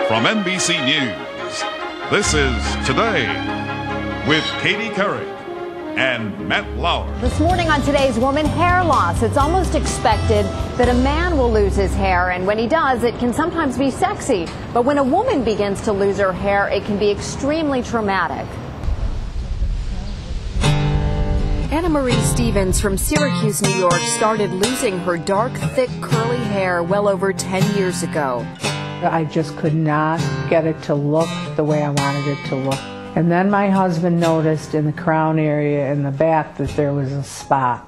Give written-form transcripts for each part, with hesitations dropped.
From NBC News, this is Today with Katie Couric and Matt Lauer. This morning on Today's Woman, hair loss. It's almost expected that a man will lose his hair, and when he does, it can sometimes be sexy. But when a woman begins to lose her hair, it can be extremely traumatic. Anna Marie Stevens from Syracuse, New York, started losing her dark, thick, curly hair well over 10 years ago. I just could not get it to look the way I wanted it to look. And then my husband noticed in the crown area in the back that there was a spot,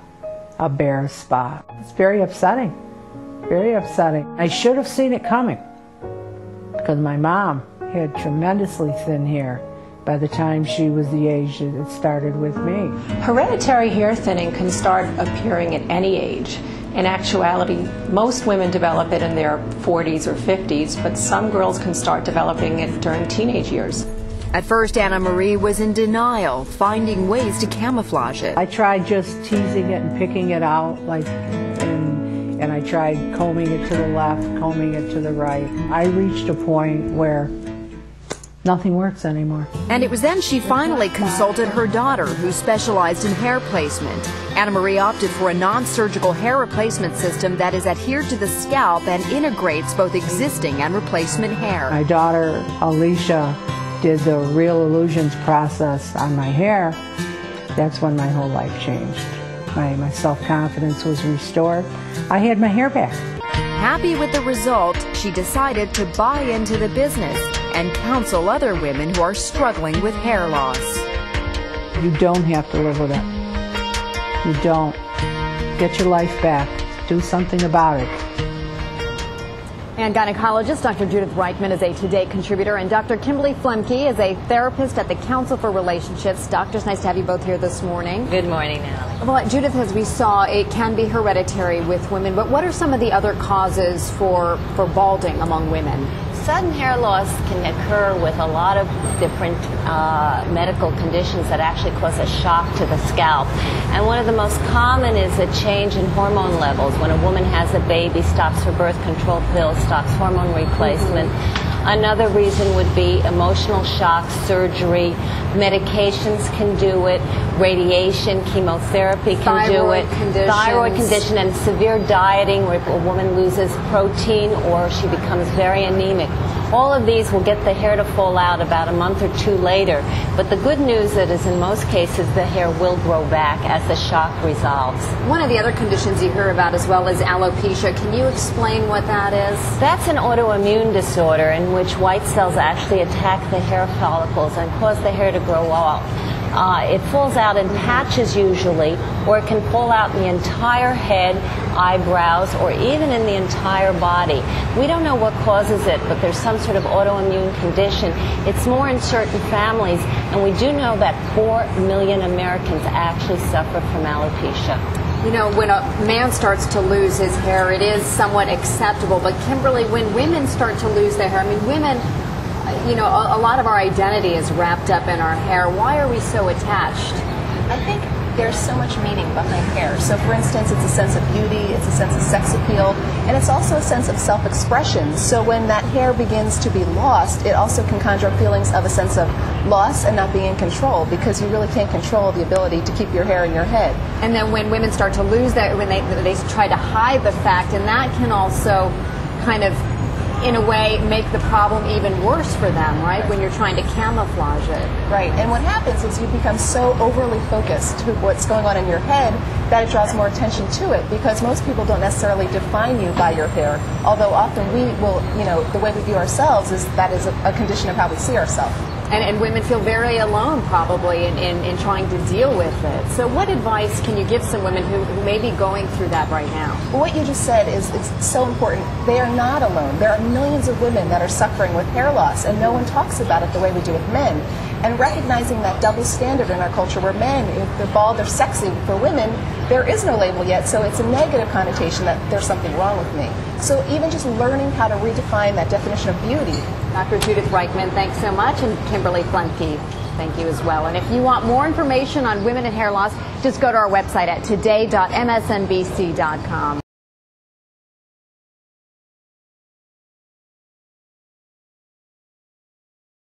a bare spot. It's very upsetting, very upsetting. I should have seen it coming because my mom had tremendously thin hair by the time she was the age that it started with me. Hereditary hair thinning can start appearing at any age. In actuality, most women develop it in their 40s or 50s, but some girls can start developing it during teenage years. At first, Anna Marie was in denial, finding ways to camouflage it. I tried just teasing it and picking it out, and I tried combing it to the left, combing it to the right. I reached a point where nothing works anymore. And it was then she finally consulted her daughter, who specialized in hair placement. Anna Marie opted for a non-surgical hair replacement system that is adhered to the scalp and integrates both existing and replacement hair. My daughter, Alicia, did the Real Illusions process on my hair. That's when my whole life changed. My self-confidence was restored. I had my hair back. Happy with the result, she decided to buy into the business and counsel other women who are struggling with hair loss. You don't have to live with it. You don't. Get your life back. Do something about it. And gynecologist Dr. Judith Reichman is a Today contributor, and Dr. Kimberly Flemke is a therapist at the Council for Relationships. Doctors, nice to have you both here this morning. Good morning, Natalie. Well, Judith, as we saw, it can be hereditary with women, but what are some of the other causes for balding among women? Sudden hair loss can occur with a lot of different medical conditions that actually cause a shock to the scalp. And one of the most common is a change in hormone levels. When a woman has a baby, stops her birth control pills, stops hormone replacement. Another reason would be emotional shock, surgery, medications can do it, radiation, chemotherapy can do it, thyroid condition, and severe dieting where a woman loses protein or she becomes very anemic. All of these will get the hair to fall out about a month or two later. But the good news is in most cases the hair will grow back as the shock resolves. One of the other conditions you hear about as well is alopecia. Can you explain what that is? That's an autoimmune disorder in which white cells actually attack the hair follicles and cause the hair to grow off. It falls out in patches usually, or it can fall out in the entire head, eyebrows, or even in the entire body. We don't know what causes it, but there's some sort of autoimmune condition. It's more in certain families, and we do know that 4 million Americans actually suffer from alopecia. You know, when a man starts to lose his hair, it is somewhat acceptable. But Kimberly, when women start to lose their hair, I mean, women, you know, a lot of our identity is wrapped up in our hair. Why are we so attached? I think there's so much meaning behind hair. So for instance, it's a sense of beauty, it's a sense of sex appeal, and it's also a sense of self-expression. So when that hair begins to be lost, it also can conjure up feelings of a sense of loss and not being in control, because you really can't control the ability to keep your hair in your head. And then when women start to lose that, when they try to hide the fact, and that can also kind of, in a way, make the problem even worse for them, right? When you're trying to camouflage it. Right, and what happens is you become so overly focused to what's going on in your head that it draws more attention to it, because most people don't necessarily define you by your hair, although often we will, you know, the way we view ourselves is that is a condition of how we see ourselves. And women feel very alone probably in trying to deal with it. So what advice can you give some women who may be going through that right now? Well, what you just said is so important. They are not alone. There are millions of women that are suffering with hair loss, and no one talks about it the way we do with men. And recognizing that double standard in our culture where men, if they're bald, they're sexy. For women, there is no label yet, so it's a negative connotation that there's something wrong with me. So even just learning how to redefine that definition of beauty. Dr. Judith Reichman, thanks so much, and Kimberly Flemke, thank you as well. And if you want more information on women and hair loss, just go to our website at today.msnbc.com.